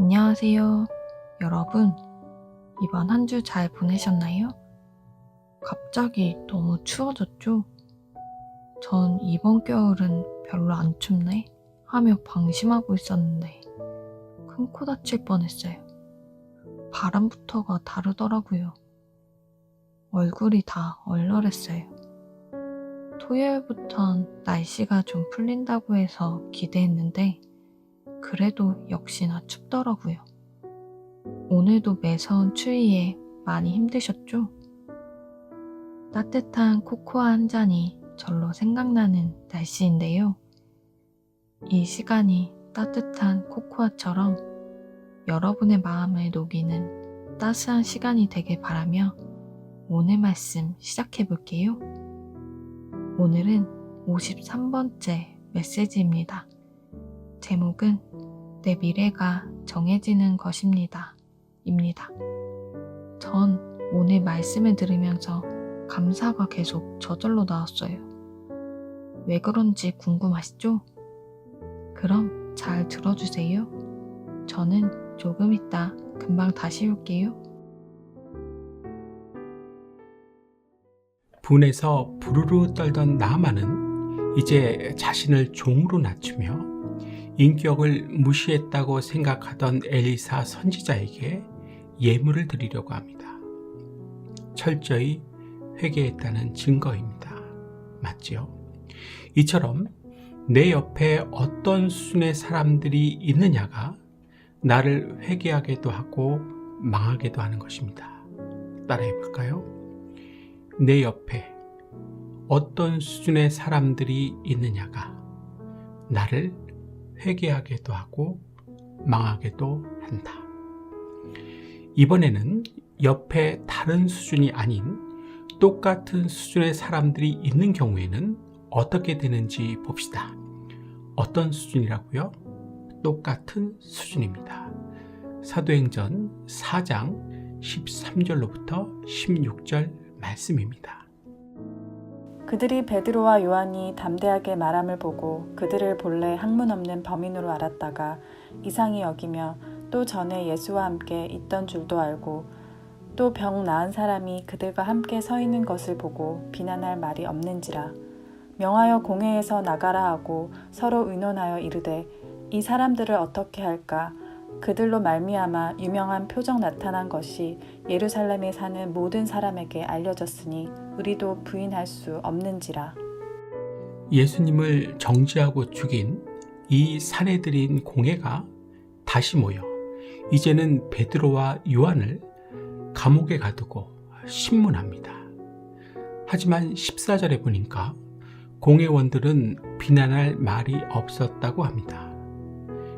안녕하세요. 여러분, 이번 한 주 잘 보내셨나요? 갑자기 너무 추워졌죠? 전 이번 겨울은 별로 안 춥네 하며 방심하고 있었는데 큰 코 다칠 뻔했어요. 바람부터가 다르더라고요. 얼굴이 다 얼얼했어요. 토요일부턴 날씨가 좀 풀린다고 해서 기대했는데 그래도 역시나 춥더라고요. 오늘도 매서운 추위에 많이 힘드셨죠? 따뜻한 코코아 한 잔이 절로 생각나는 날씨인데요. 이 시간이 따뜻한 코코아처럼 여러분의 마음을 녹이는 따스한 시간이 되길 바라며 오늘 말씀 시작해 볼게요. 오늘은 53번째 메시지입니다. 제목은 내 미래가 정해지는 것입니다. 입니다. 전 오늘 말씀을 들으면서 감사가 계속 저절로 나왔어요. 왜 그런지 궁금하시죠? 그럼 잘 들어주세요. 저는 조금 있다 금방 다시 올게요. 분에서 부르르 떨던 나아만은 이제 자신을 종으로 낮추며 인격을 무시했다고 생각하던 엘리사 선지자에게 예물을 드리려고 합니다. 철저히 회개했다는 증거입니다. 맞지요? 이처럼 내 옆에 어떤 수준의 사람들이 있느냐가 나를 회개하게도 하고 망하게도 하는 것입니다. 따라해 볼까요? 내 옆에 어떤 수준의 사람들이 있느냐가 나를 회개하게도 하고 망하게도 한다. 이번에는 옆에 다른 수준이 아닌 똑같은 수준의 사람들이 있는 경우에는 어떻게 되는지 봅시다. 어떤 수준이라고요? 똑같은 수준입니다. 사도행전 4장 13절로부터 16절 말씀입니다. 그들이 베드로와 요한이 담대하게 말함을 보고 그들을 본래 학문 없는 범인으로 알았다가 이상히 여기며 또 전에 예수와 함께 있던 줄도 알고 또 병 나은 사람이 그들과 함께 서 있는 것을 보고 비난할 말이 없는지라 명하여 공회에서 나가라 하고 서로 의논하여 이르되 이 사람들을 어떻게 할까 그들로 말미암아 유명한 표적 나타난 것이 예루살렘에 사는 모든 사람에게 알려졌으니 우리도 부인할 수 없는지라. 예수님을 정죄하고 죽인 이 사내들인 공회가 다시 모여 이제는 베드로와 요한을 감옥에 가두고 신문합니다. 하지만 14절에 보니까 공회원들은 비난할 말이 없었다고 합니다.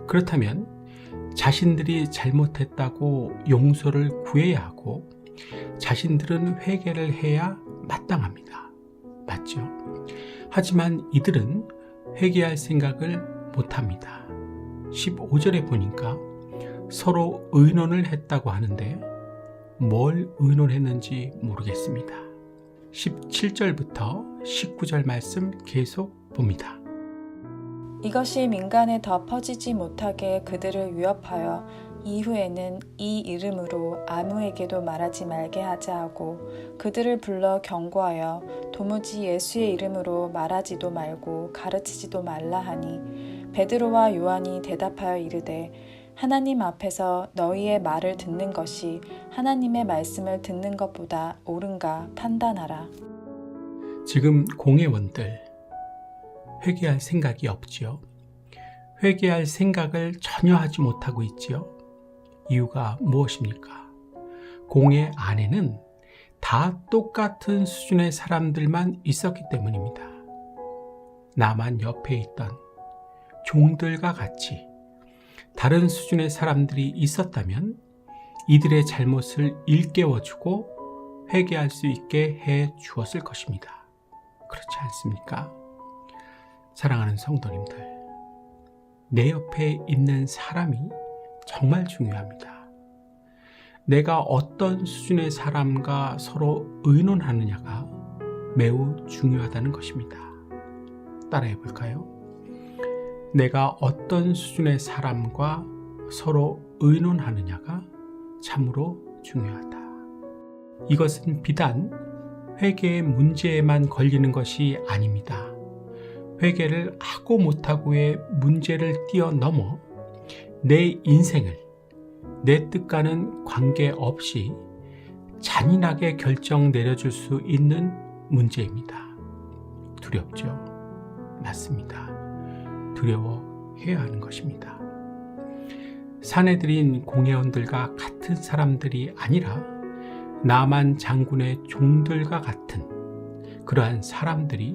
그렇다면 자신들이 잘못했다고 용서를 구해야 하고 자신들은 회개를 해야 마땅합니다. 맞죠? 하지만 이들은 회개할 생각을 못합니다. 15절에 보니까 서로 의논을 했다고 하는데 뭘 의논했는지 모르겠습니다. 17절부터 19절 말씀 계속 봅니다. 이것이 민간에 더 퍼지지 못하게 그들을 위협하여 이후에는 이 이름으로 아무에게도 말하지 말게 하자 하고 그들을 불러 경고하여 도무지 예수의 이름으로 말하지도 말고 가르치지도 말라 하니 베드로와 요한이 대답하여 이르되 하나님 앞에서 너희의 말을 듣는 것이 하나님의 말씀을 듣는 것보다 옳은가 판단하라. 지금 공회원들 회개할 생각이 없지요. 회개할 생각을 전혀 하지 못하고 있지요. 이유가 무엇입니까? 공회 안에는 다 똑같은 수준의 사람들만 있었기 때문입니다. 나만 옆에 있던 종들과 같이 다른 수준의 사람들이 있었다면 이들의 잘못을 일깨워주고 회개할 수 있게 해 주었을 것입니다. 그렇지 않습니까? 사랑하는 성도님들, 내 옆에 있는 사람이 정말 중요합니다. 내가 어떤 수준의 사람과 서로 의논하느냐가 매우 중요하다는 것입니다. 따라해 볼까요? 내가 어떤 수준의 사람과 서로 의논하느냐가 참으로 중요하다. 이것은 비단 회개의 문제에만 걸리는 것이 아닙니다. 회개를 하고 못하고의 문제를 뛰어넘어 내 인생을 내 뜻과는 관계없이 잔인하게 결정 내려줄 수 있는 문제입니다. 두렵죠? 맞습니다. 두려워해야 하는 것입니다. 사내들인 공회원들과 같은 사람들이 아니라 나만 장군의 종들과 같은 그러한 사람들이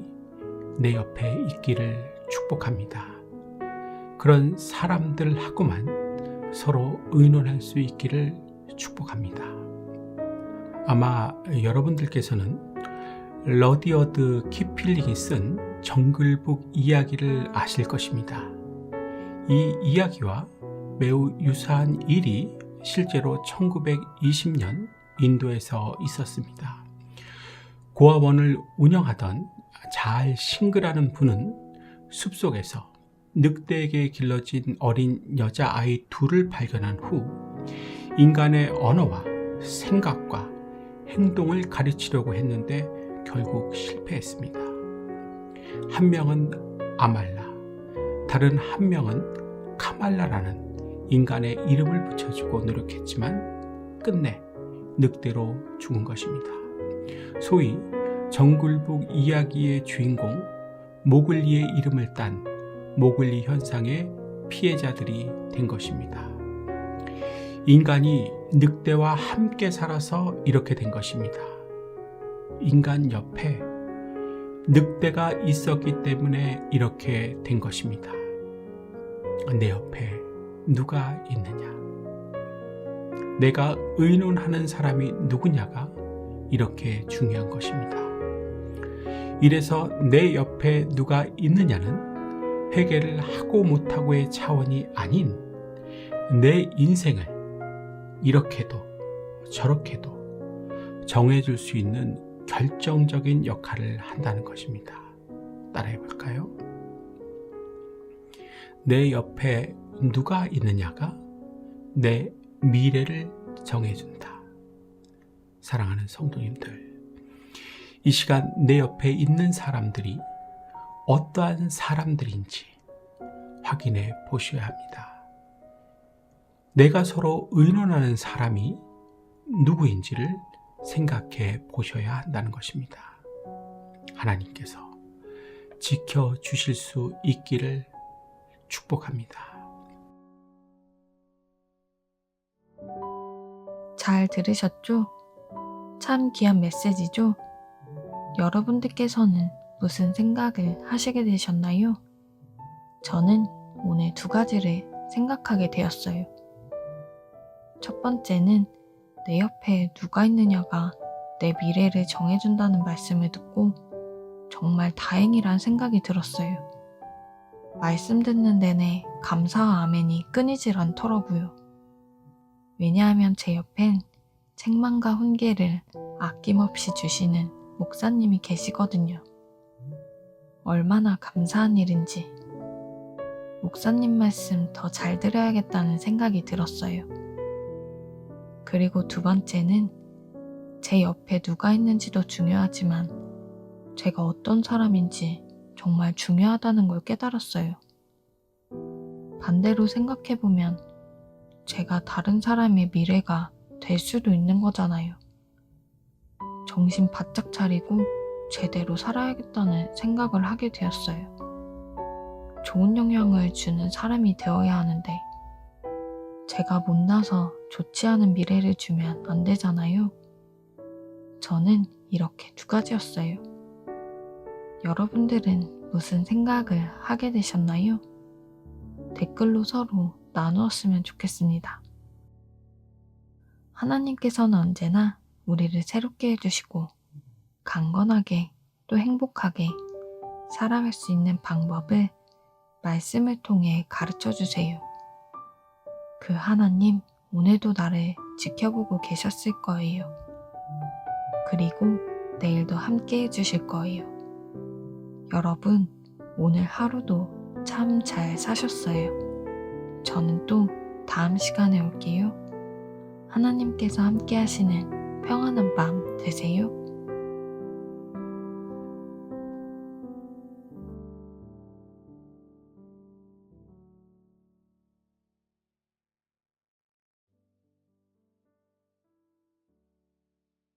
내 옆에 있기를 축복합니다. 그런 사람들하고만 서로 의논할 수 있기를 축복합니다. 아마 여러분들께서는 러디어드 키플링이 쓴 정글북 이야기를 아실 것입니다. 이 이야기와 매우 유사한 일이 실제로 1920년 인도에서 있었습니다. 고아원을 운영하던 잘 싱그라는 분은 숲속에서 늑대에게 길러진 어린 여자아이 둘을 발견한 후 인간의 언어와 생각과 행동을 가르치려고 했는데 결국 실패했습니다. 한 명은 아말라, 다른 한 명은 카말라라는 인간의 이름을 붙여주고 노력했지만 끝내 늑대로 죽은 것입니다. 소위 정글북 이야기의 주인공 모글리의 이름을 딴 모글리 현상의 피해자들이 된 것입니다. 인간이 늑대와 함께 살아서 이렇게 된 것입니다. 인간 옆에 늑대가 있었기 때문에 이렇게 된 것입니다. 내 옆에 누가 있느냐? 내가 의논하는 사람이 누구냐가 이렇게 중요한 것입니다. 이래서 내 옆에 누가 있느냐는 회개를 하고 못하고의 차원이 아닌 내 인생을 이렇게도 저렇게도 정해줄 수 있는 결정적인 역할을 한다는 것입니다. 따라해 볼까요? 내 옆에 누가 있느냐가 내 미래를 정해준다. 사랑하는 성도님들, 이 시간 내 옆에 있는 사람들이 어떠한 사람들인지 확인해 보셔야 합니다. 내가 서로 의논하는 사람이 누구인지를 생각해 보셔야 한다는 것입니다. 하나님께서 지켜주실 수 있기를 축복합니다. 잘 들으셨죠? 참 귀한 메시지죠? 여러분들께서는 무슨 생각을 하시게 되셨나요? 저는 오늘 두 가지를 생각하게 되었어요. 첫 번째는 내 옆에 누가 있느냐가 내 미래를 정해준다는 말씀을 듣고 정말 다행이란 생각이 들었어요. 말씀 듣는 내내 감사와 아멘이 끊이질 않더라고요. 왜냐하면 제 옆엔 책망과 훈계를 아낌없이 주시는 목사님이 계시거든요. 얼마나 감사한 일인지 목사님 말씀 더 잘 들어야겠다는 생각이 들었어요. 그리고 두 번째는 제 옆에 누가 있는지도 중요하지만 제가 어떤 사람인지 정말 중요하다는 걸 깨달았어요. 반대로 생각해보면 제가 다른 사람의 미래가 될 수도 있는 거잖아요. 정신 바짝 차리고 제대로 살아야겠다는 생각을 하게 되었어요. 좋은 영향을 주는 사람이 되어야 하는데 제가 못나서 좋지 않은 미래를 주면 안 되잖아요. 저는 이렇게 두 가지였어요. 여러분들은 무슨 생각을 하게 되셨나요? 댓글로 서로 나누었으면 좋겠습니다. 하나님께서는 언제나 우리를 새롭게 해주시고 강건하게 또 행복하게 살아갈 수 있는 방법을 말씀을 통해 가르쳐 주세요. 그 하나님 오늘도 나를 지켜보고 계셨을 거예요. 그리고 내일도 함께 해주실 거예요. 여러분 오늘 하루도 참 잘 사셨어요. 저는 또 다음 시간에 올게요. 하나님께서 함께 하시는 평안한 밤 되세요.